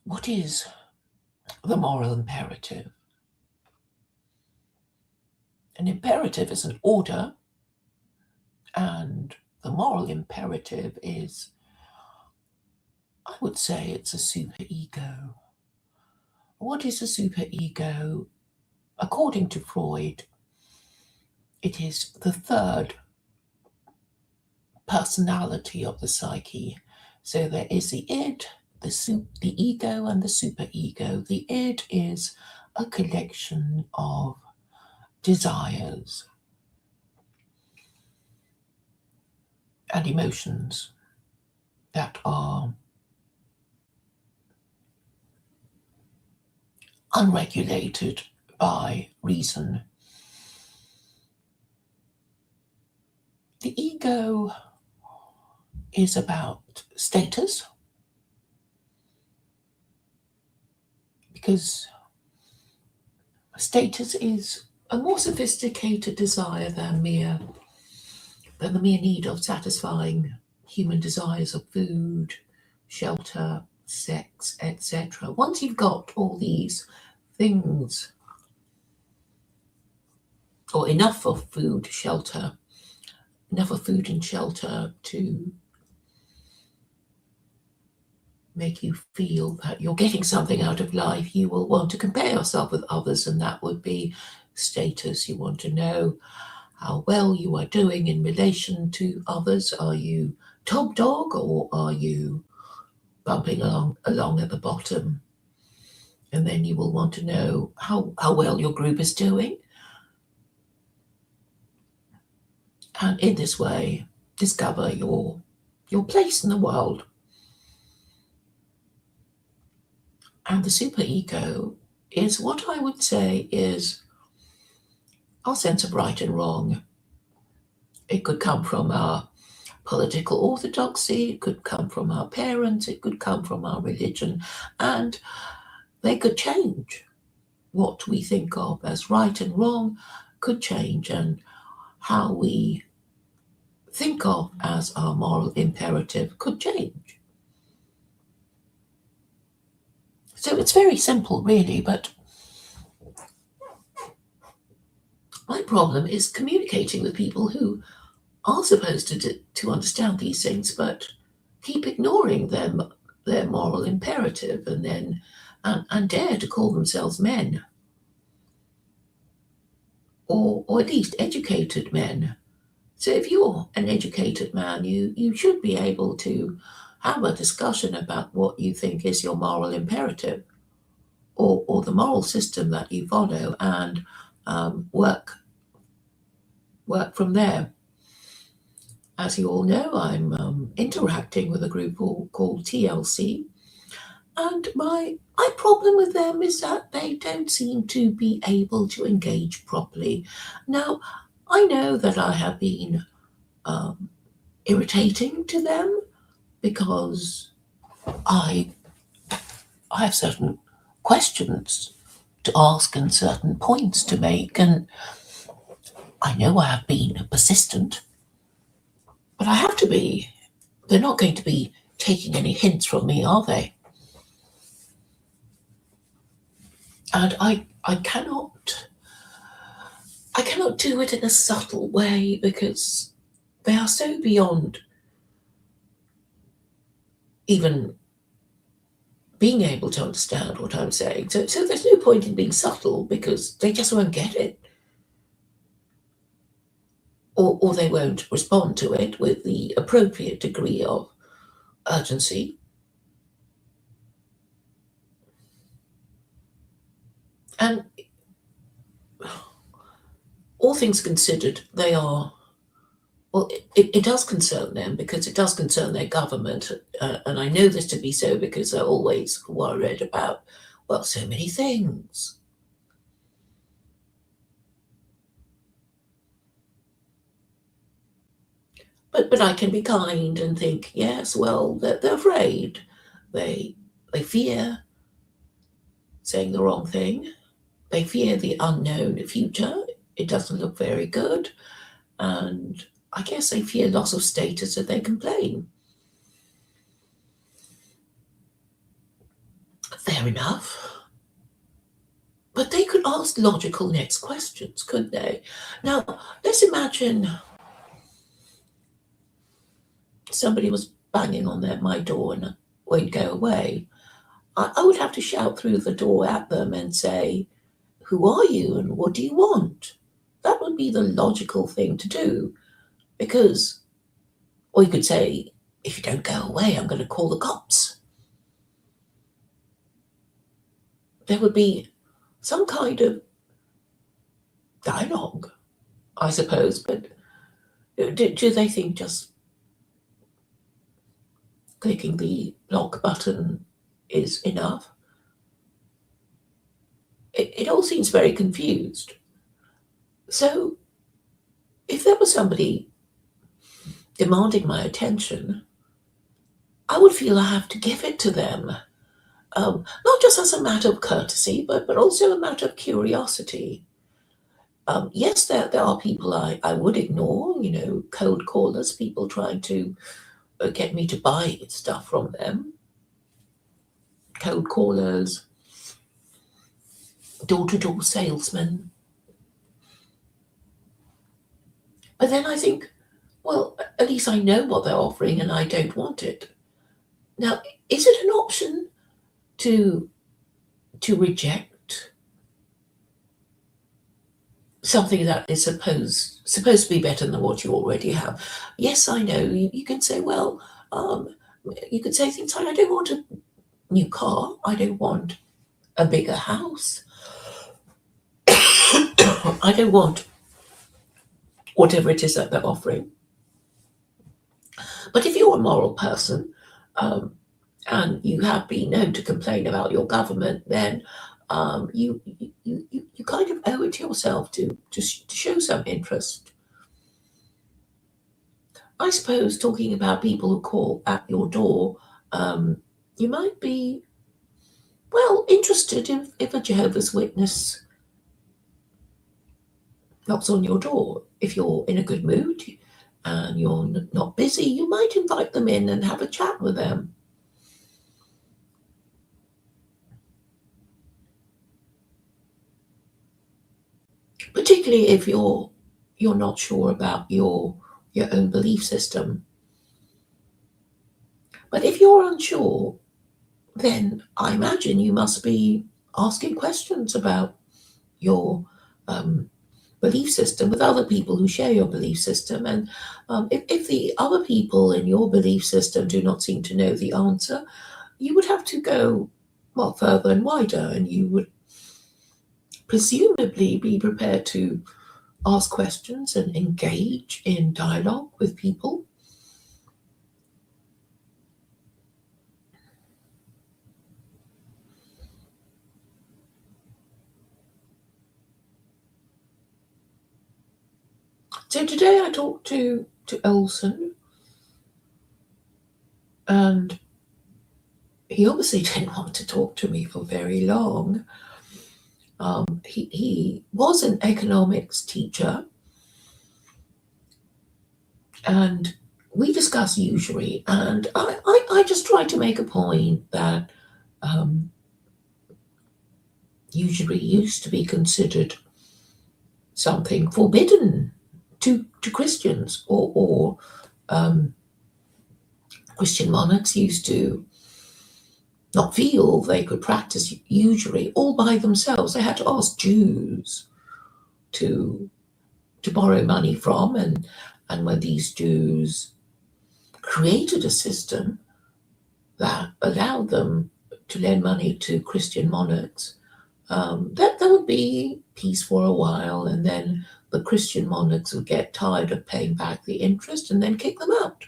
What is the moral imperative? An imperative is an order, and the moral imperative is, I would say, it's a superego. What is a superego? According to Freud, it is the third personality of the psyche. So there is the id, the ego, and the superego. The id is a collection of desires and emotions that are unregulated by reason. The ego is about status, because status is a more sophisticated desire than the mere need of satisfying human desires of food, shelter, sex, etc. Once you've got all these things, or enough of food, shelter, enough of food and shelter to make you feel that you're getting something out of life, you will want to compare yourself with others, and that would be status. You want to know how well you are doing in relation to others. Are you top dog, or are you bumping along at the bottom? And then you will want to know how well your group is doing. And in this way, discover your place in the world. And the superego is what I would say is our sense of right and wrong. It could come from our political orthodoxy, it could come from our parents, it could come from our religion, and they could change. What we think of as right and wrong could change, and how we think of as our moral imperative could change. So it's very simple, really, but my problem is communicating with people who are supposed to understand these things, but keep ignoring them, their moral imperative, and then and dare to call themselves men, or at least educated men. So if you're an educated man, you should be able to have a discussion about what you think is your moral imperative, or the moral system that you follow, and work from there. As you all know, I'm interacting with a group called TLC, and my problem with them is that they don't seem to be able to engage properly. Now, I know that I have been irritating to them, because I I have certain questions to ask and certain points to make, and I know I have been persistent, but I have to be. They're not going to be taking any hints from me, are they? And I cannot do it in a subtle way, because they are so beyond even being able to understand what I'm saying. So there's no point in being subtle, because they just won't get it. Or they won't respond to it with the appropriate degree of urgency. And all things considered, they are, well, it does concern them, because it does concern their government. And I know this to be so, because they're always worried about, well, so many things. But I can be kind and think, yes, well, they're afraid. They fear saying the wrong thing. They fear the unknown future. It doesn't look very good. And I guess they fear loss of status, so they complain. Fair enough. But they could ask logical next questions, couldn't they? Now, let's imagine somebody was banging on my door and won't go away. I would have to shout through the door at them and say, "Who are you and what do you want?" That would be the logical thing to do. Because, or you could say, "If you don't go away, I'm going to call the cops." There would be some kind of dialogue, I suppose, but do they think just clicking the block button is enough? It all seems very confused. So, if there was somebody demanding my attention, I would feel I have to give it to them. Not just as a matter of courtesy, but also a matter of curiosity. Yes, there are people I would ignore, cold callers, people trying to get me to buy stuff from them, cold callers, door to door salesmen. But then I think, well, at least I know what they're offering and I don't want it. Now, is it an option to reject something that is supposed to be better than what you already have? Yes, I know. You can say, well, you could say things like, I don't want a new car. I don't want a bigger house. I don't want whatever it is that they're offering. But if you're a moral person, and you have been known to complain about your government, then you kind of owe it to yourself to show some interest. I suppose talking about people who call at your door, you might be, well, interested if a Jehovah's Witness knocks on your door. If you're in a good mood and you're not busy, you might invite them in and have a chat with them. Particularly if you're not sure about your own belief system. But if you're unsure, then I imagine you must be asking questions about your belief system with other people who share your belief system. And if the other people in your belief system do not seem to know the answer, you would have to go, well, further and wider, and you would presumably be prepared to ask questions and engage in dialogue with people. So today I talked to Olson, and he obviously didn't want to talk to me for very long. He was an economics teacher, and we discussed usury, and I just tried to make a point that usury used to be considered something forbidden to Christians, or Christian monarchs used to not feel they could practice usury all by themselves. They had to ask Jews to borrow money from, and when these Jews created a system that allowed them to lend money to Christian monarchs, that would be peace for a while, and then the Christian monarchs would get tired of paying back the interest and then kick them out.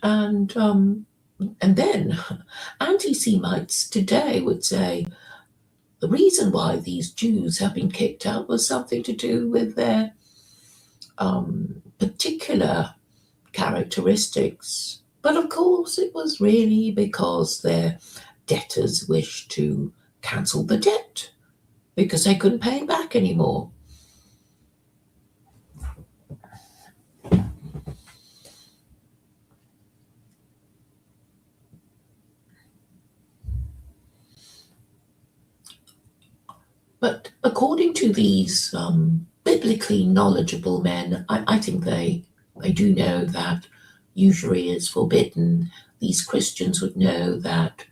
And then anti-Semites today would say the reason why these Jews have been kicked out was something to do with their particular characteristics. But of course, it was really because their debtors wished to cancel the debt because they couldn't pay it back anymore. according to these biblically knowledgeable men, I think they do know that usury is forbidden. These Christians would know that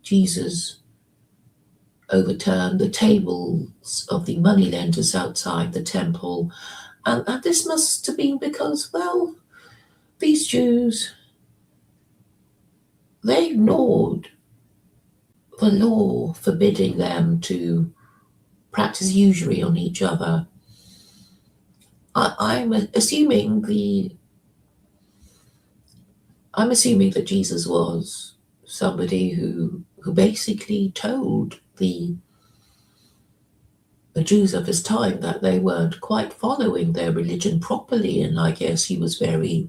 Jesus overturned the tables of the moneylenders outside the temple. And this must have been because, well, these Jews, they ignored the law forbidding them to practice usury on each other. I'm assuming that Jesus was somebody who basically told the Jews of his time that they weren't quite following their religion properly, and I guess he was very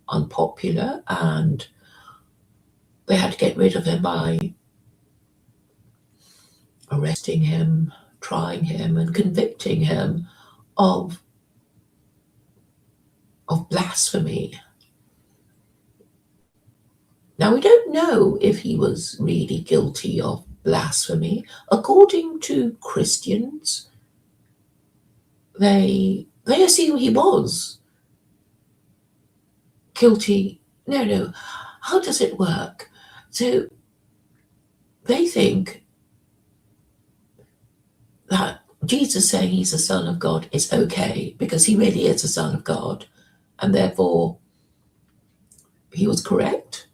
unpopular, and they had to get rid of him by arresting him, trying him, and convicting him of blasphemy. Now, we don't know if he was really guilty of blasphemy. According to Christians, they assume he was guilty. No. How does it work? So they think that Jesus saying he's the Son of God is okay because he really is the Son of God, and therefore he was correct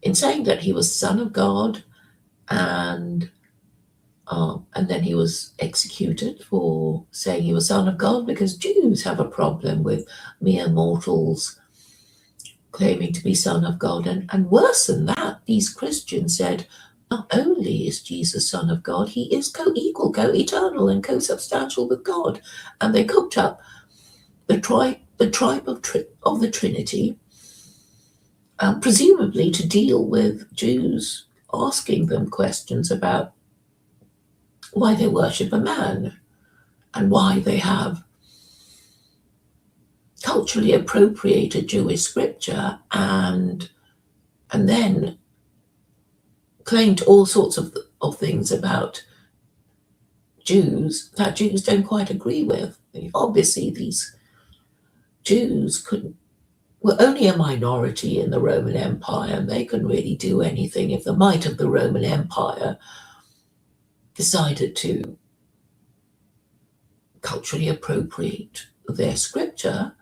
in saying that he was Son of God, and then he was executed for saying he was Son of God, because Jews have a problem with mere mortals claiming to be Son of God. And worse than that, these Christians said, not only is Jesus Son of God, he is co-equal, co-eternal, and co-substantial with God. And they cooked up the tribe of the Trinity, presumably to deal with Jews asking them questions about why they worship a man and why they have culturally appropriated Jewish scripture and then claimed all sorts of things about Jews that Jews don't quite agree with. Obviously, these Jews were only a minority in the Roman Empire, and they couldn't really do anything if the might of the Roman Empire decided to culturally appropriate their scripture,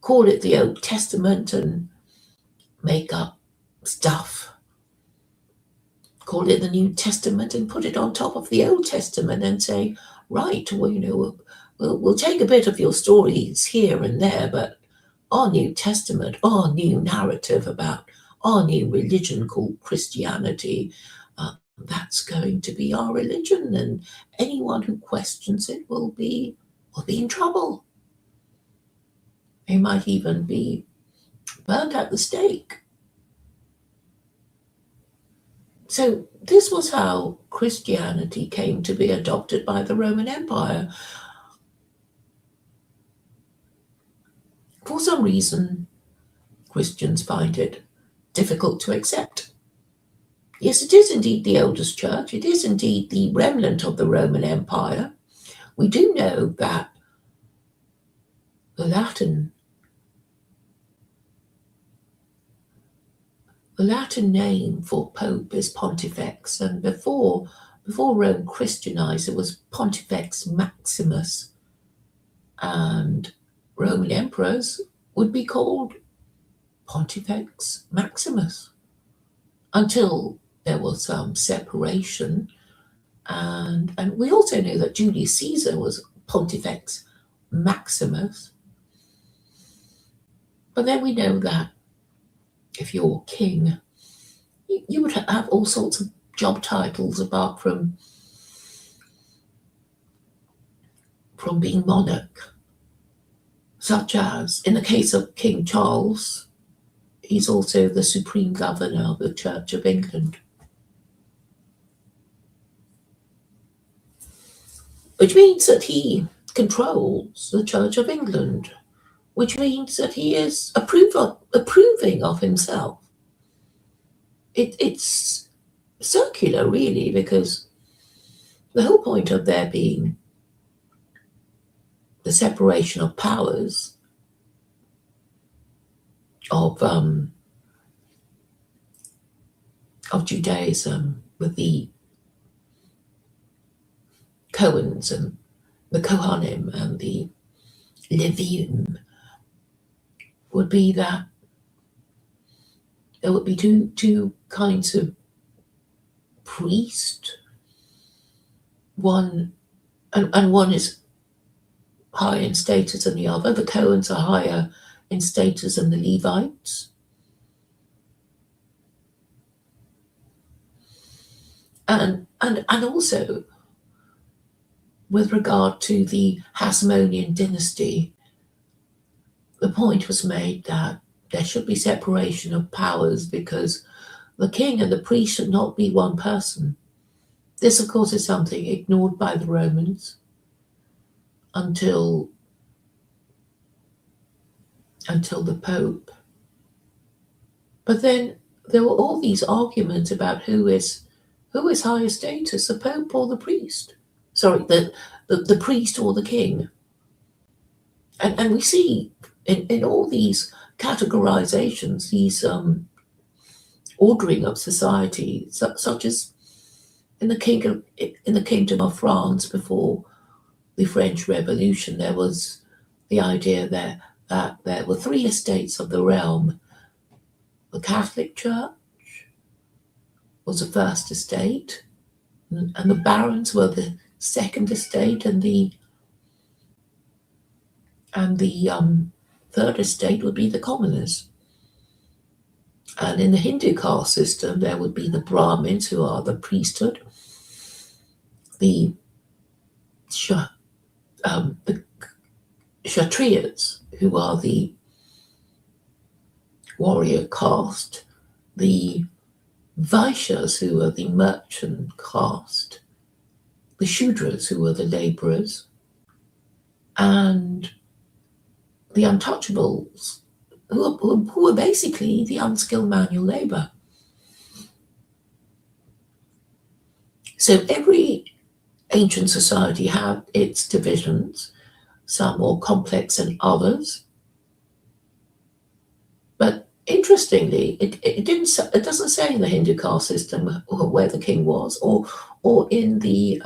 call it the Old Testament, and make up stuff, call it the New Testament, and put it on top of the Old Testament and say, right, well, we'll take a bit of your stories here and there, but our New Testament, our new narrative about our new religion called Christianity, that's going to be our religion, and anyone who questions it will be in trouble. They might even be burned at the stake. So this was how Christianity came to be adopted by the Roman Empire. For some reason, Christians find it difficult to accept. Yes, it is indeed the oldest church. It is indeed the remnant of the Roman Empire. We do know that the Latin name for Pope is Pontifex, and before Rome Christianized, it was Pontifex Maximus, and Roman emperors would be called Pontifex Maximus until there was some separation. And we also know that Julius Caesar was Pontifex Maximus. But then we know that if you're king, you would have all sorts of job titles apart from being monarch, such as, in the case of King Charles, he's also the supreme governor of the Church of England, which means that he controls the Church of England, which means that he is approving of himself. It's circular, really, because the whole point of there being the separation of powers of Judaism with the Cohens and the Kohanim and the Levim would be that there would be two kinds of priest. One and one is higher in status than the other. The Cohens are higher in status than the Levites. And also with regard to the Hasmonean dynasty, the point was made that there should be separation of powers because the king and the priest should not be one person. This, of course, is something ignored by the Romans until the Pope. But then there were all these arguments about who is higher status, the Pope or the priest. Sorry, the priest or the king. And we see in all these categorizations, these ordering of society, such as in the kingdom of France before the French Revolution, there was the idea that there were three estates of the realm. The Catholic Church was the first estate, and the barons were the second estate, and the third estate would be the commoners. And in the Hindu caste system, there would be the Brahmins, who are the priesthood, the Kshatriyas, who are the warrior caste, the Vaishyas, who are the merchant caste, the Shudras, who are the labourers, and the untouchables, who are basically the unskilled manual labour. So every ancient society had its divisions, some more complex than others. But interestingly, it doesn't say in the Hindu caste system where the king was, or in the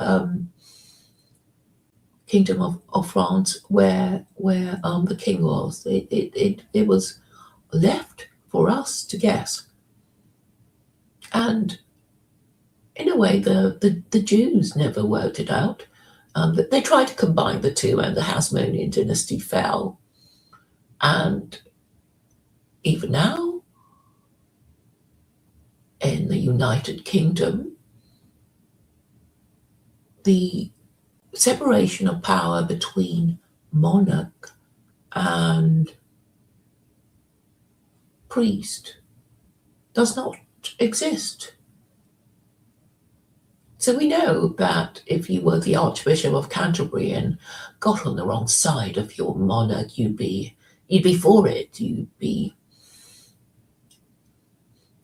kingdom of France where the king was. It was left for us to guess. And in a way, the Jews never worked it out. They tried to combine the two, and the Hasmonean dynasty fell. And even now, in the United Kingdom, the separation of power between monarch and priest does not exist. So we know that if you were the Archbishop of Canterbury and got on the wrong side of your monarch, you'd be for it. You'd be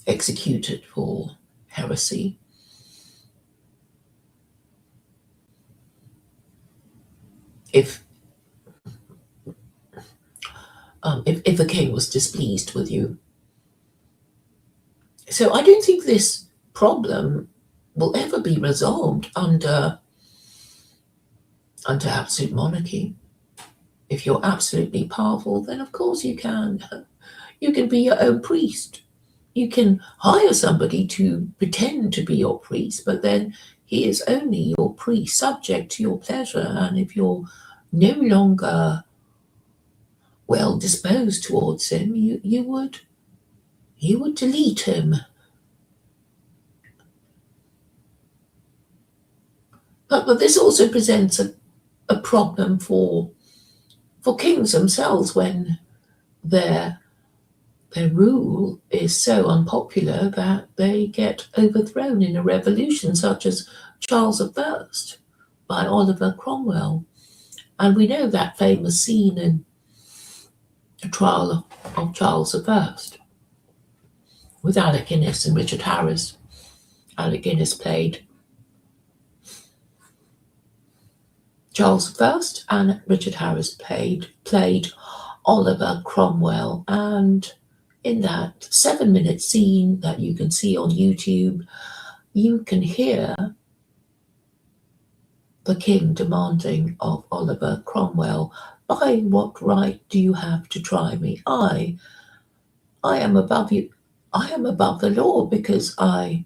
executed for heresy. If the king was displeased with you. So I don't think this problem will ever be resolved under absolute monarchy. If you're absolutely powerful, then of course you can be your own priest. You can hire somebody to pretend to be your priest, but then he is only your priest, subject to your pleasure. And if you're no longer well disposed towards him, you would delete him. But this also presents a problem for kings themselves when their rule is so unpopular that they get overthrown in a revolution, such as Charles I by Oliver Cromwell. And we know that famous scene in the trial of Charles I with Alec Guinness and Richard Harris. Alec Guinness played Charles I and Richard Harris played Oliver Cromwell, and in that 7-minute scene that you can see on YouTube, you can hear the king demanding of Oliver Cromwell, "By what right do you have to try me? I am above you. I am above the law because I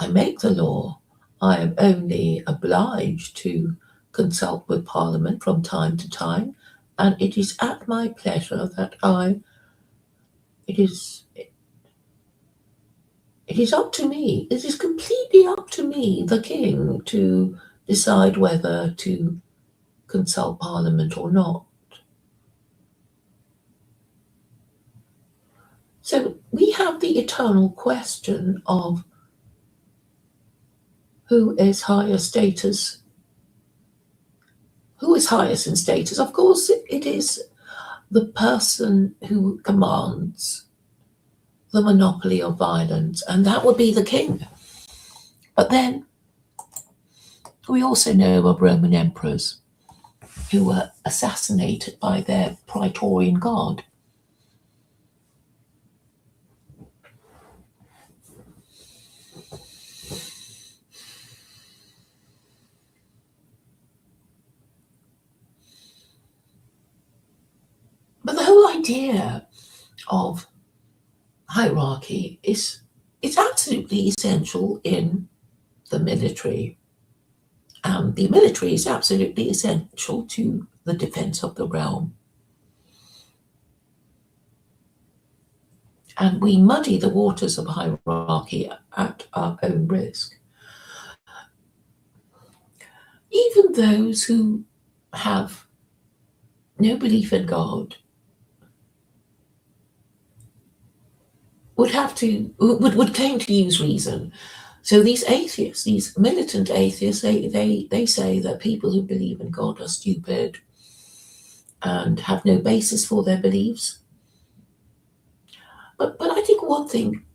make the law. I am only obliged to consult with Parliament from time to time, and it is at my pleasure that it is it is up to me. It is completely up to me, the king, to decide whether to consult Parliament or not." So we have the eternal question of who is higher status, who is highest in status. Of course, it is the person who commands the monopoly of violence, and that would be the king. But then we also know of Roman emperors who were assassinated by their Praetorian Guard. But the whole idea of hierarchy is absolutely essential in the military. And the military is absolutely essential to the defense of the realm. And we muddy the waters of hierarchy at our own risk. Even those who have no belief in God would claim to use reason. So these atheists, these militant atheists, they say that people who believe in God are stupid and have no basis for their beliefs. But I think one thing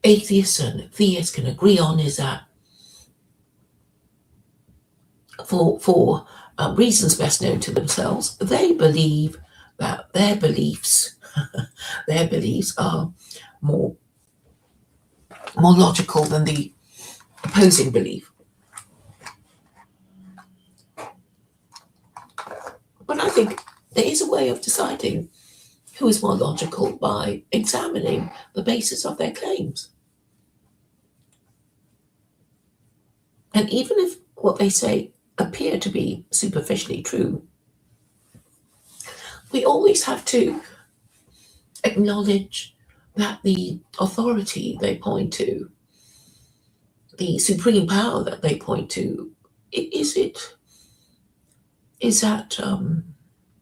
atheists and theists can agree on is that for reasons best known to themselves, they believe that their beliefs are more logical than the opposing belief. But I think there is a way of deciding who is more logical by examining the basis of their claims. And even if what they say appear to be superficially true, we always have to acknowledge that the authority they point to, the supreme power that they point to, is that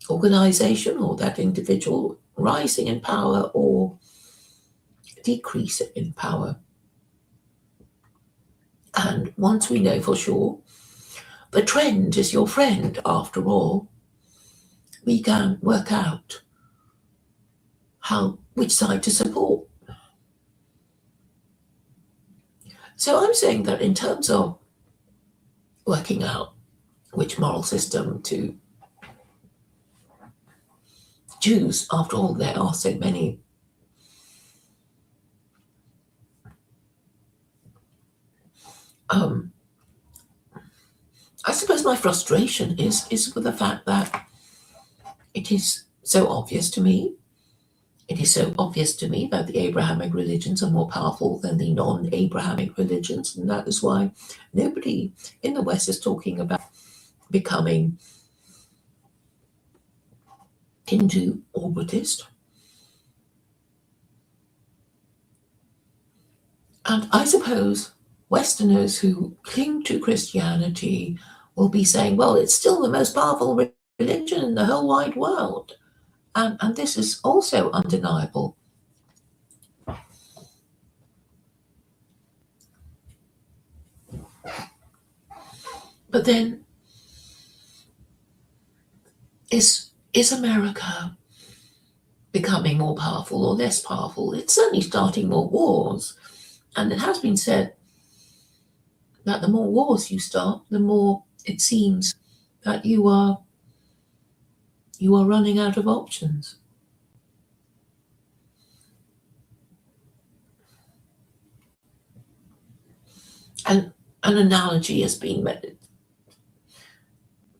organization or that individual rising in power or decreasing in power. And once we know for sure, the trend is your friend after all, we can work out which side to support. So I'm saying that in terms of working out which moral system to choose, after all, there are so many. I suppose my frustration is with the fact that it is so obvious to me. It is so obvious to me that the Abrahamic religions are more powerful than the non-Abrahamic religions, and that is why nobody in the West is talking about becoming Hindu or Buddhist. And I suppose Westerners who cling to Christianity will be saying, well, it's still the most powerful religion in the whole wide world. And this is also undeniable. But then, is America becoming more powerful or less powerful? It's certainly starting more wars. And it has been said that the more wars you start, the more it seems that you are running out of options. And an analogy has been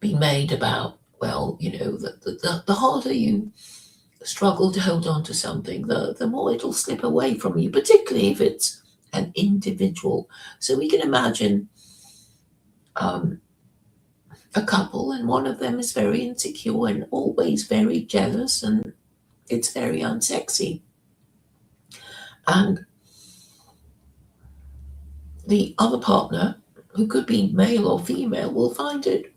made about, well, the harder you struggle to hold on to something, the more it'll slip away from you, particularly if it's an individual. So we can imagine um, a couple, and one of them is very insecure and always very jealous, and it's very unsexy. And the other partner, who could be male or female, will find it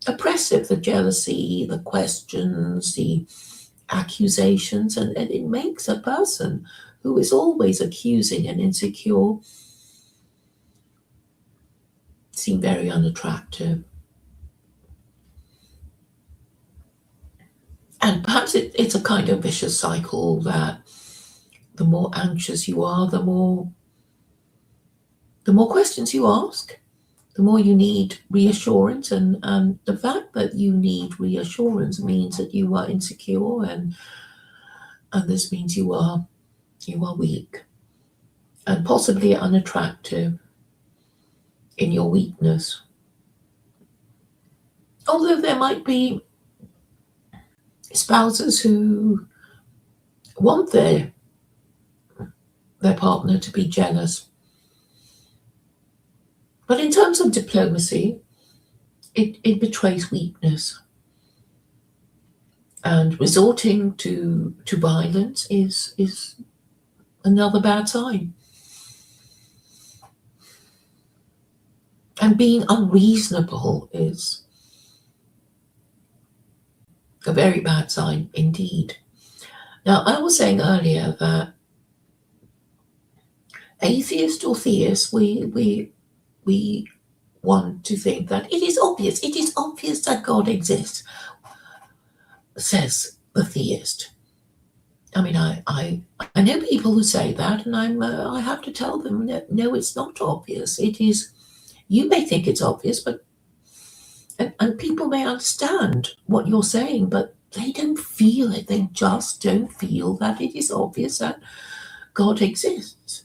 oppressive, the jealousy, the questions, the accusations, and it makes a person who is always accusing and insecure seem very unattractive. And perhaps it's a kind of vicious cycle that the more anxious you are, the more questions you ask, the more you need reassurance, and the fact that you need reassurance means that you are insecure, and this means you are weak and possibly unattractive in your weakness. Although there might be spouses who want their partner to be jealous. But in terms of diplomacy, it betrays weakness. And resorting to violence is another bad sign. And being unreasonable is a very bad sign indeed. Now, I was saying earlier that atheist or theist, we want to think that it is obvious that God exists, says the theist. I mean, I know people who say that, and I have to tell them, no, it's not obvious. It is. You may think it's obvious, but and people may understand what you're saying, but they don't feel it. They just don't feel that it is obvious that God exists.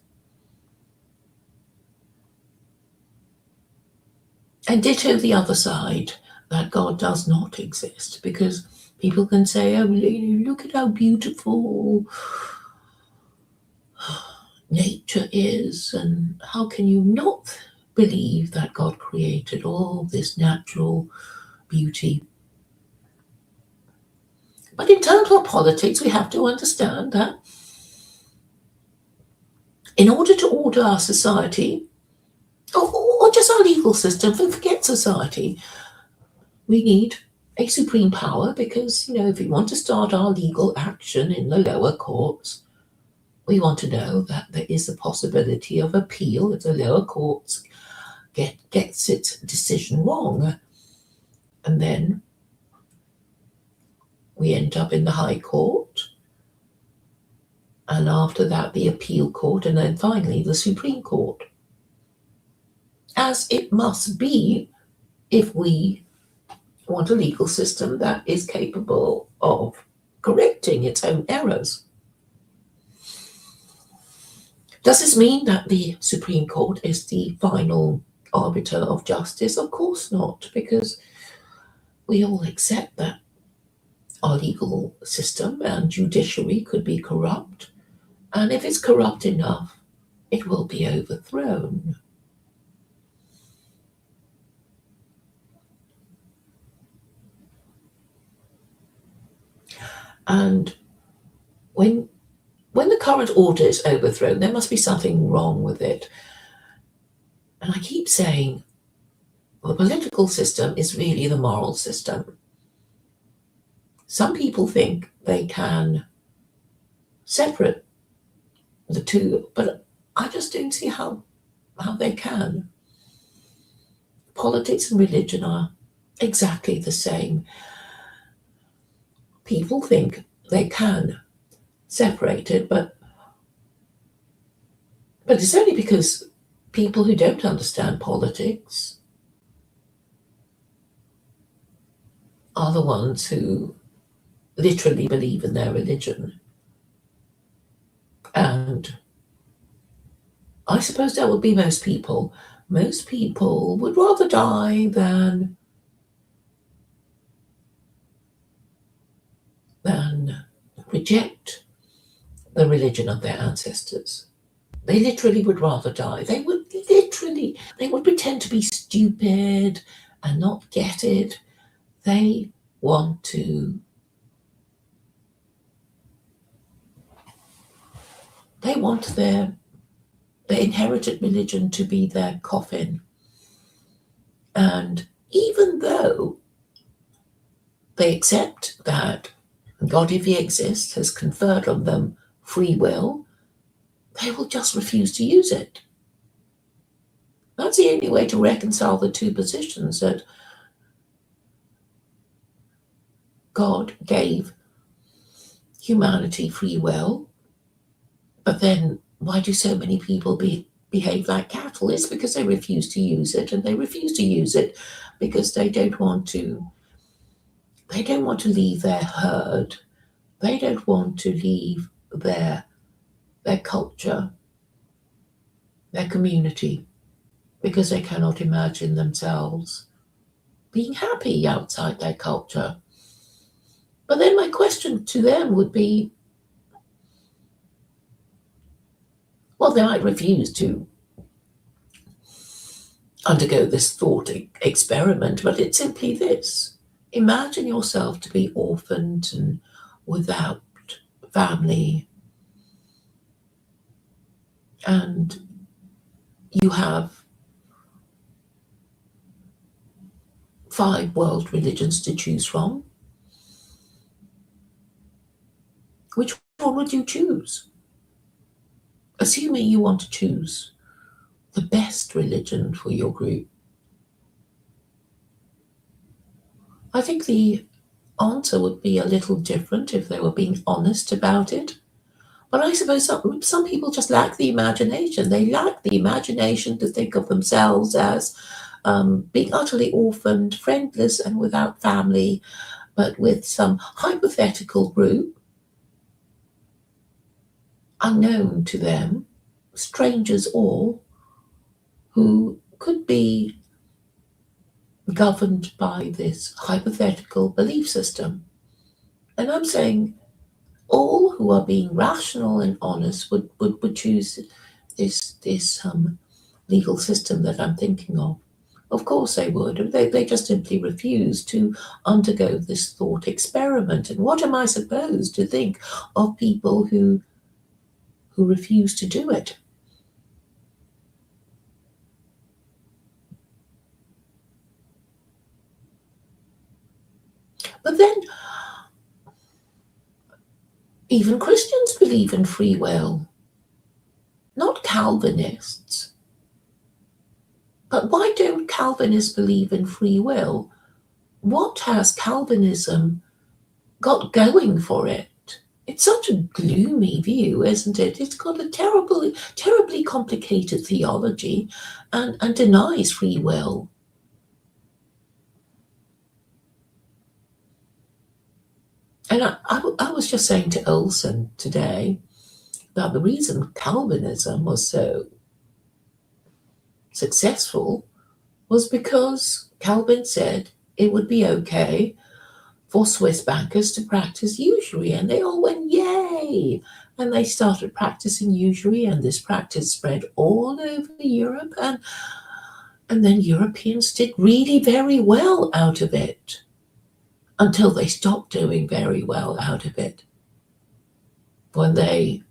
And ditto the other side, that God does not exist, because people can say, oh, look at how beautiful nature is, and how can you not believe that God created all this natural beauty? But in terms of politics, we have to understand that in order to order our society, or just our legal system, forget society, we need a supreme power, because, if we want to start our legal action in the lower courts, we want to know that there is a possibility of appeal if the lower courts gets its decision wrong. And then we end up in the High Court, and after that the Appeal Court, and then finally the Supreme Court. As it must be if we want a legal system that is capable of correcting its own errors. Does this mean that the Supreme Court is the final arbiter of justice? Of course not, because we all accept that our legal system and judiciary could be corrupt, and if it's corrupt enough, it will be overthrown. And when the current order is overthrown, there must be something wrong with it. And I keep saying, the political system is really the moral system. Some people think they can separate the two, but I just don't see how they can. Politics and religion are exactly the same. People think they can separate it, but it's only because people who don't understand politics are the ones who literally believe in their religion. And I suppose that would be most people. Most people would rather die than reject the religion of their ancestors. They literally would rather die. They would pretend to be stupid and not get it. They want to, they want their inherited religion to be their coffin. And even though they accept that God, if he exists, has conferred on them free will, they will just refuse to use it. That's the only way to reconcile the two positions, that God gave humanity free will, but then why do so many people behave like cattle? It's because they refuse to use it, and they refuse to use it because they don't want to leave their herd. They don't want to leave their culture, their community, because they cannot imagine themselves being happy outside their culture. But then my question to them would be, well, they might refuse to undergo this thought experiment, but it's simply this. Imagine yourself to be orphaned and without family, and you have 5 world religions to choose from. Which one would you choose? Assuming you want to choose the best religion for your group, I think the answer would be a little different if they were being honest about it. But I suppose some people just lack the imagination. They lack the imagination to think of themselves as being utterly orphaned, friendless, and without family, but with some hypothetical group, unknown to them, strangers all, who could be governed by this hypothetical belief system. And I'm saying all who are being rational and honest would choose this legal system that I'm thinking of. Of course they would. They just simply refuse to undergo this thought experiment. And what am I supposed to think of people who refuse to do it? But then even Christians believe in free will, not Calvinists. But why don't Calvinists believe in free will? What has Calvinism got going for it? It's such a gloomy view, isn't it? It's got a terribly complicated theology and denies free will. And I was just saying to Olson today that the reason Calvinism was so successful was because Calvin said it would be okay for Swiss bankers to practice usury, and they all went, yay! And they started practicing usury, and this practice spread all over Europe, and then Europeans did really very well out of it until they stopped doing very well out of it when they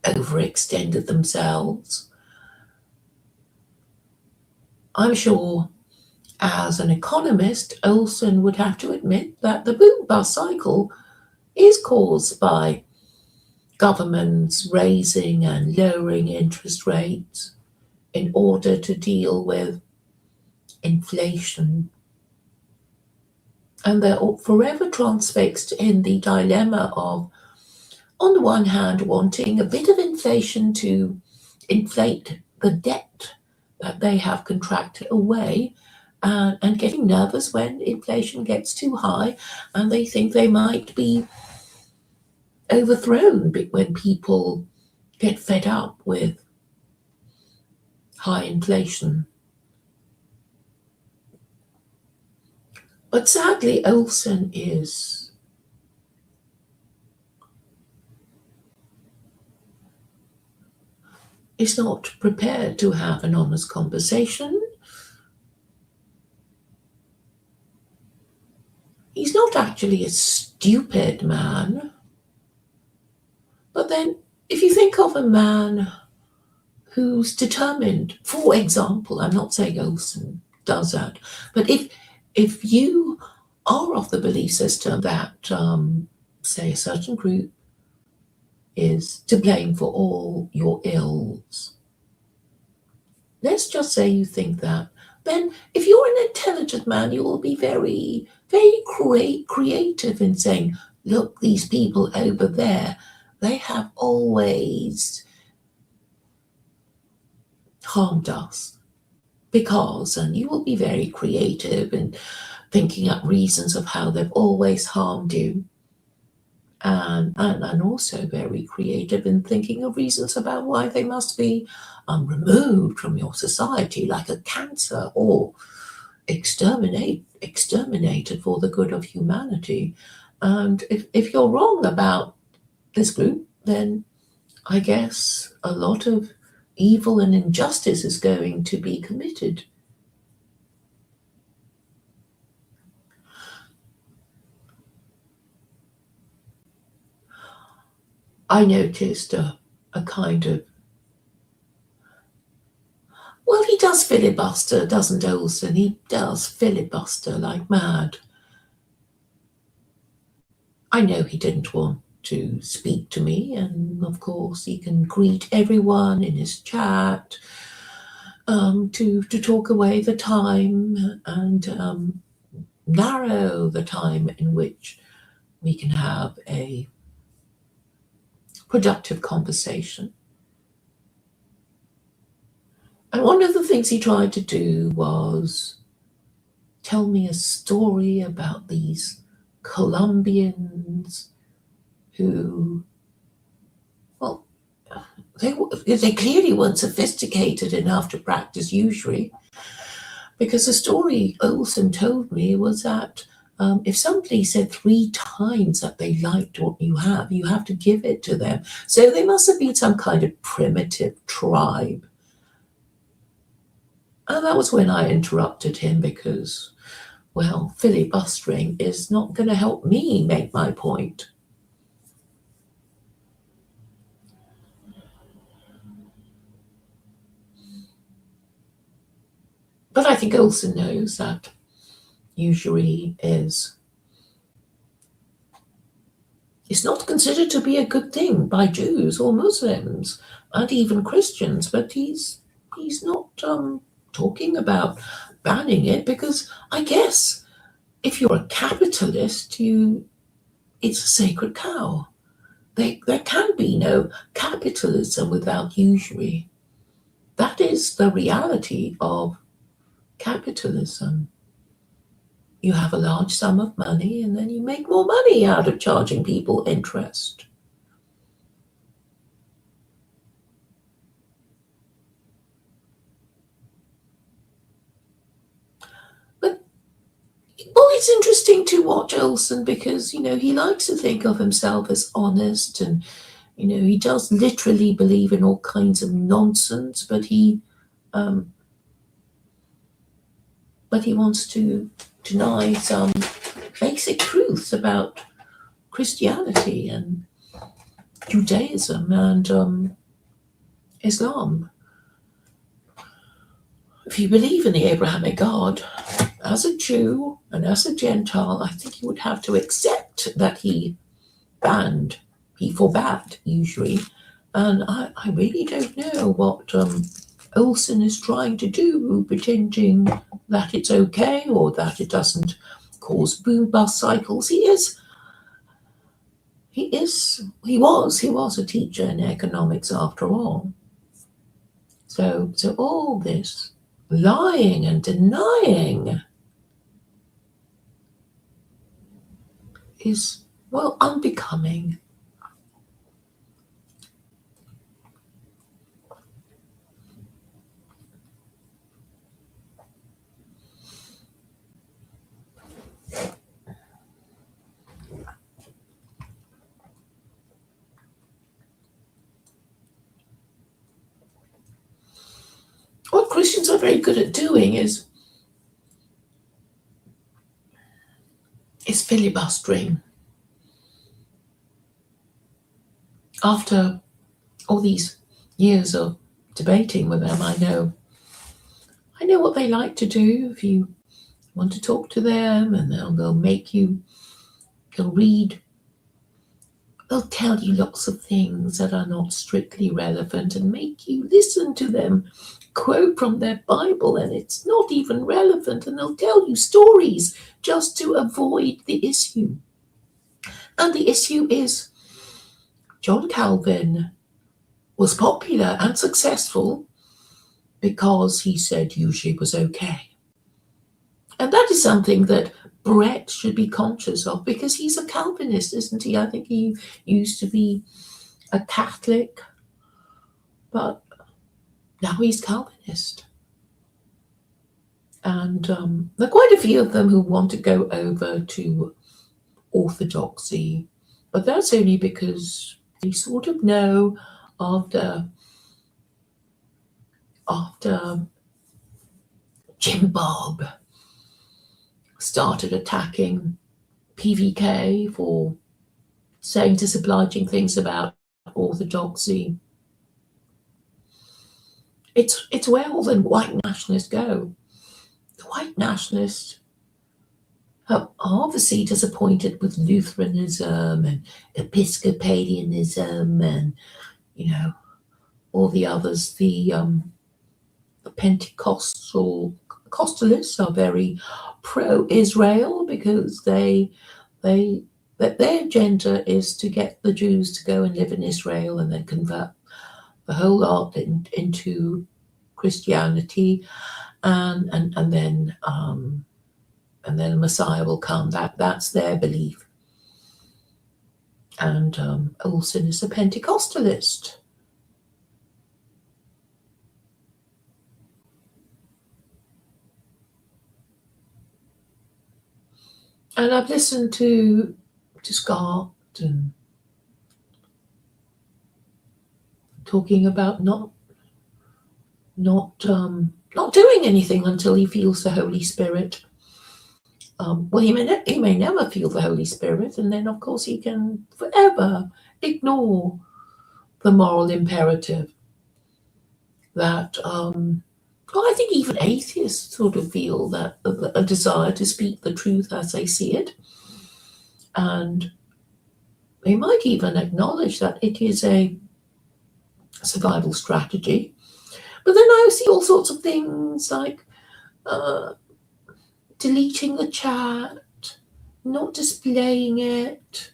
overextended themselves. I'm sure as an economist, Olson would have to admit that the boom-bust cycle is caused by governments raising and lowering interest rates in order to deal with inflation. And they're forever transfixed in the dilemma of, on the one hand, wanting a bit of inflation to inflate the debt that they have contracted away, and getting nervous when inflation gets too high and they think they might be overthrown when people get fed up with high inflation. But sadly, Olsen is not prepared to have an honest conversation. He's not actually a stupid man. But then, if you think of a man who's determined, for example, I'm not saying Olsen does that, but if you are of the belief system that, say, a certain group is to blame for all your ills, let's just say you think that, then if you're an intelligent man, you will be very, very creative in saying, look, these people over there, they have always harmed us because, and you will be very creative in thinking up reasons of how they've always harmed you, and also very creative in thinking of reasons about why they must be removed from your society like a cancer or exterminated for the good of humanity. And if you're wrong about this group, then I guess a lot of evil and injustice is going to be committed. I noticed a kind of, well, he does filibuster, doesn't Olsen? He does filibuster like mad. I know he didn't want to speak to me, and of course he can greet everyone in his chat, to talk away the time and narrow the time in which we can have a productive conversation. And one of the things he tried to do was tell me a story about these Colombians who, well, they clearly weren't sophisticated enough to practice usury, because the story Olsen told me was that if somebody said 3 times that they liked what you have to give it to them. So they must have been some kind of primitive tribe. And that was when I interrupted him because, well, filibustering is not going to help me make my point. But I think Olsen knows that usury is not considered to be a good thing by Jews or Muslims and even Christians, but he's not talking about banning it, because I guess if you're a capitalist, it's a sacred cow. There can be no capitalism without usury. That is the reality of capitalism. You have a large sum of money and then you make more money out of charging people interest. But, well, it's interesting to watch Olsen because, he likes to think of himself as honest and, he does literally believe in all kinds of nonsense, but he wants to deny some basic truths about Christianity and Judaism and Islam. If you believe in the Abrahamic God, as a Jew and as a Gentile, I think you would have to accept that he forbade usury. And I really don't know what Olsen is trying to do, pretending that it's okay or that it doesn't cause boom bust cycles. He was a teacher in economics after all. So all this lying and denying is, well, unbecoming. What Christians are very good at doing is filibustering. After all these years of debating with them, I know what they like to do. If you want to talk to them, and they'll make you, they'll read, they'll tell you lots of things that are not strictly relevant and make you listen to them quote from their Bible, and it's not even relevant, and they'll tell you stories just to avoid the issue. And the issue is John Calvin was popular and successful because he said usually was okay. And that is something that Brett should be conscious of, because he's a Calvinist, isn't he? I think he used to be a Catholic, but now he's Calvinist. And there are quite a few of them who want to go over to orthodoxy, but that's only because they sort of know after Jim Bob started attacking PVK for saying disobliging things about orthodoxy. It's where all the white nationalists go. The white nationalists are obviously disappointed with Lutheranism and Episcopalianism and, all the others. The Pentecostalists are very pro-Israel because that their agenda is to get the Jews to go and live in Israel and then convert the whole lot into Christianity, and then the Messiah will come. That's their belief. And Olson is a Pentecostalist. And I've listened to Scott and talking about not doing anything until he feels the Holy Spirit. Well, he may never feel the Holy Spirit, and then of course he can forever ignore the moral imperative that I think even atheists sort of feel that a desire to speak the truth as they see it, and they might even acknowledge that it is a survival strategy. But then I see all sorts of things like deleting the chat, not displaying it,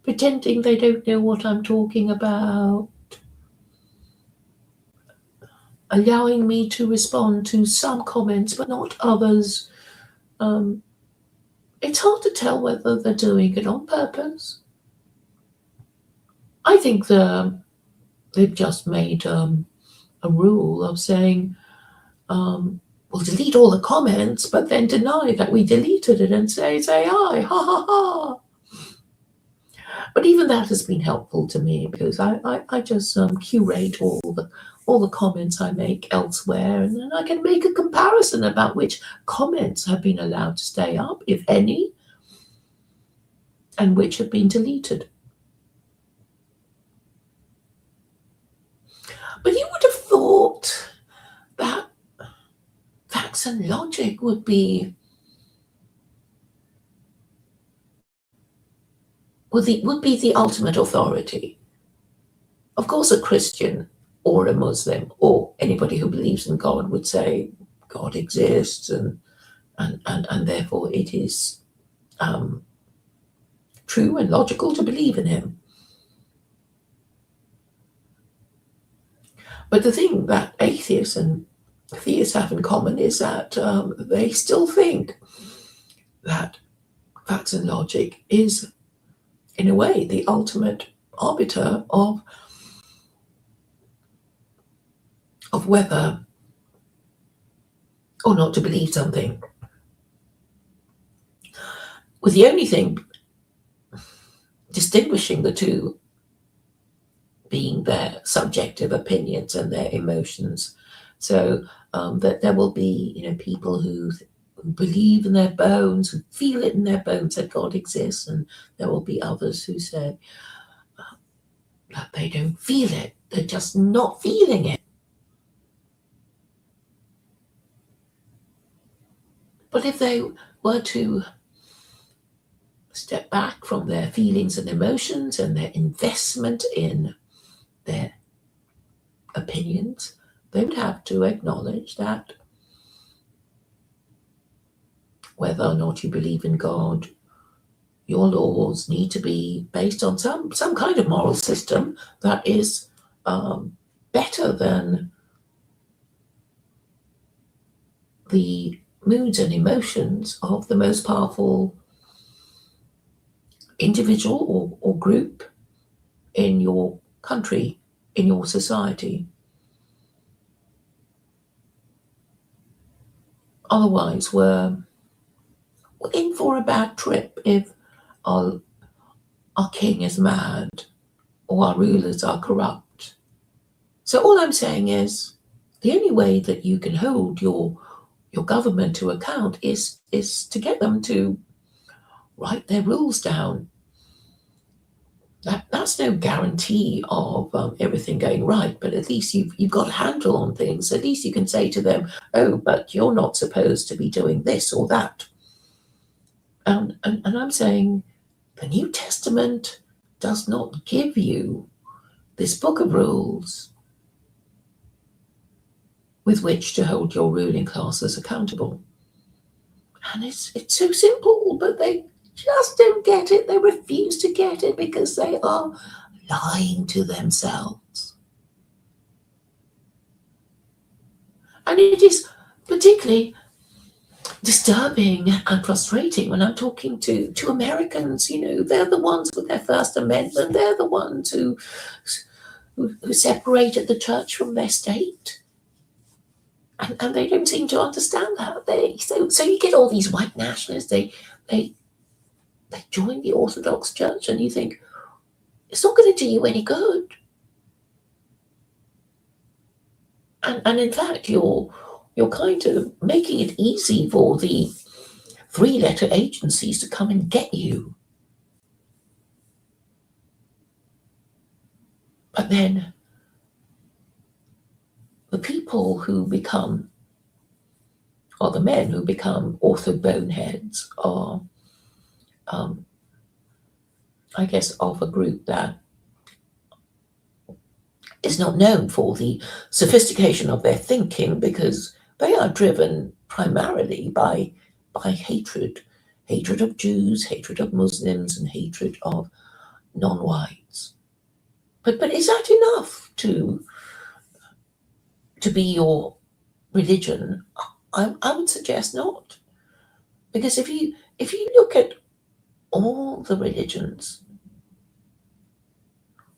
pretending they don't know what I'm talking about, allowing me to respond to some comments but not others. It's hard to tell whether they're doing it on purpose. I think they've just made a rule of saying, we'll delete all the comments, but then deny that we deleted it and say aye, ha ha ha. But even that has been helpful to me, because I just curate all the comments I make elsewhere, and then I can make a comparison about which comments have been allowed to stay up, if any, and which have been deleted. But you would have thought that facts and logic would be the ultimate authority. Of course, a Christian or a Muslim or anybody who believes in God would say God exists, and therefore it is true and logical to believe in him. But the thing that atheists and theists have in common is that they still think that facts and logic is, in a way, the ultimate arbiter of whether or not to believe something. With the only thing distinguishing the two being their subjective opinions and their emotions. So that there will be, people who believe in their bones, who feel it in their bones that God exists, and there will be others who say that they don't feel it. They're just not feeling it. But if they were to step back from their feelings and emotions and their investment in their opinions, they would have to acknowledge that whether or not you believe in God, your laws need to be based on some kind of moral system that is better than the moods and emotions of the most powerful individual or group in your country, in your society. Otherwise, we're in for a bad trip if our king is mad or our rulers are corrupt. So all I'm saying is the only way that you can hold your government to account is to get them to write their rules down. That's no guarantee of everything going right, but at least you've got a handle on things. At least you can say to them, "Oh, but you're not supposed to be doing this or that." And I'm saying the New Testament does not give you this book of rules with which to hold your ruling classes accountable. And it's so simple, but they just don't get it. They refuse to get it because they are lying to themselves. And it is particularly disturbing and frustrating when I'm talking to Americans. They're the ones with their First Amendment. They're the ones who separated the church from their state. And they don't seem to understand that. So you get all these white nationalists, they join the Orthodox Church, and you think, it's not going to do you any good. And in fact, you're kind of making it easy for the three-letter agencies to come and get you. But then the people who become, or the men who become ortho boneheads are, I guess, of a group that is not known for the sophistication of their thinking, because they are driven primarily by hatred of Jews, hatred of Muslims, and hatred of non-whites. But is that enough to be your religion? I would suggest not, because if you look at all the religions,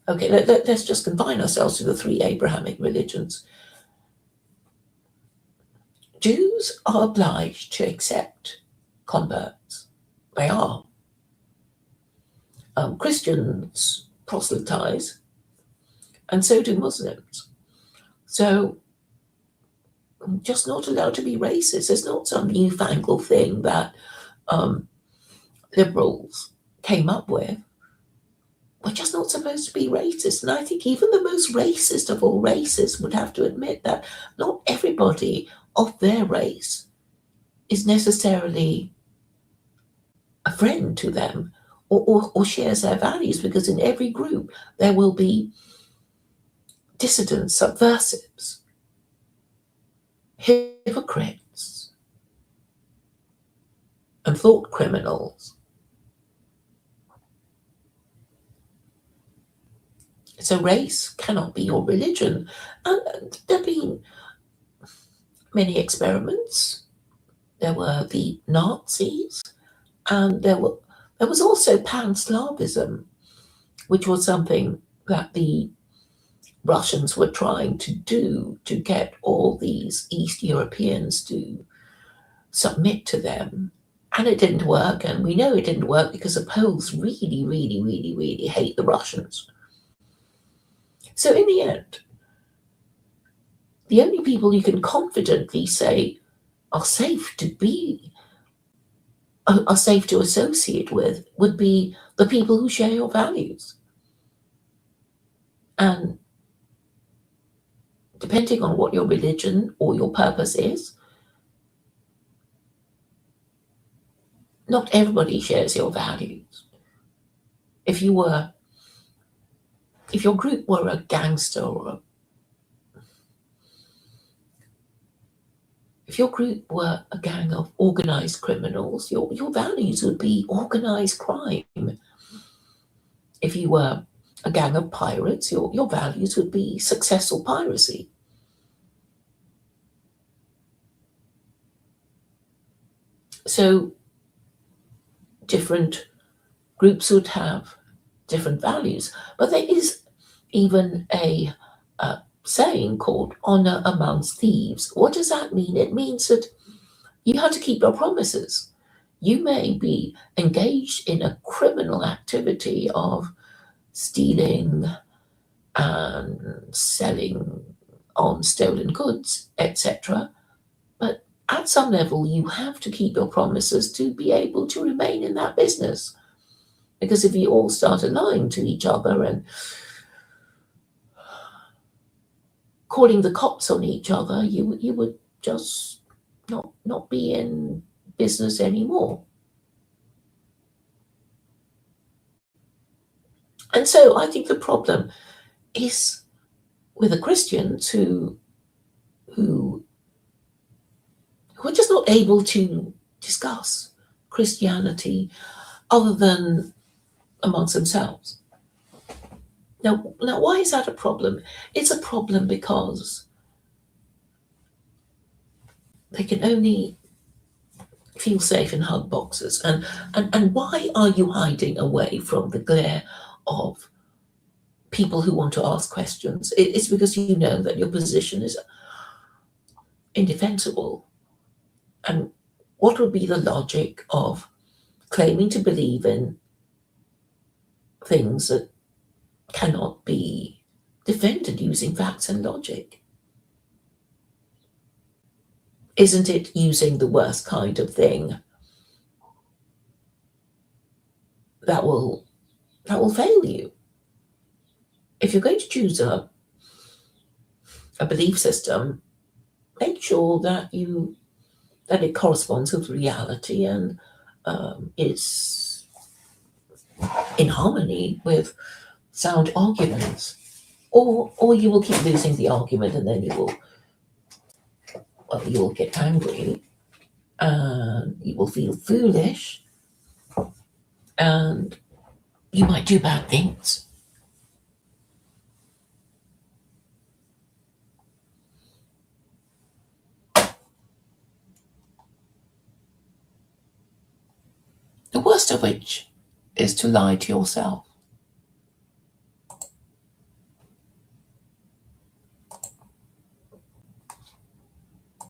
okay, let's just confine ourselves to the three Abrahamic religions. Jews are obliged to accept converts. They are. Christians proselytize, and so do Muslims. So just not allowed to be racist. It's not some newfangled thing that liberals came up with. We're just not supposed to be racist. And I think even the most racist of all races would have to admit that not everybody of their race is necessarily a friend to them or shares their values, because in every group there will be dissidents, subversives, hypocrites, and thought criminals. So race cannot be your religion. And there have been many experiments. There were the Nazis, and there was also Pan-Slavism, which was something that the Russians were trying to do to get all these East Europeans to submit to them. And it didn't work, and we know it didn't work because the Poles really, really, really, really hate the Russians. So in the end, the only people you can confidently say are safe to be, are safe to associate with, would be the people who share your values. And depending on what your religion or your purpose is, not everybody shares your values. If your group were a gangster or if your group were a gang of organized criminals, your values would be organized crime. If you were a gang of pirates, your values would be successful piracy. So different groups would have different values. But there is even a saying called honor amongst thieves. What does that mean? It means that you have to keep your promises. You may be engaged in a criminal activity of stealing and selling on stolen goods, etc. But at some level, you have to keep your promises to be able to remain in that business. Because if you all started lying to each other and calling the cops on each other, you would just not be in business anymore. And so I think the problem is with the Christians who are just not able to discuss Christianity other than amongst themselves. Now, why is that a problem? It's a problem because they can only feel safe in hug boxes. And why are you hiding away from the glare of people who want to ask questions? It's because you know that your position is indefensible. And what would be the logic of claiming to believe in things that cannot be defended using facts and logic? Isn't it using the worst kind of thing that will fail you? If you're going to choose a belief system, make sure that it corresponds with reality and is in harmony with sound arguments, or you will keep losing the argument, and then you will get angry, and you will feel foolish, and you might do bad things. The worst of which is to lie to yourself.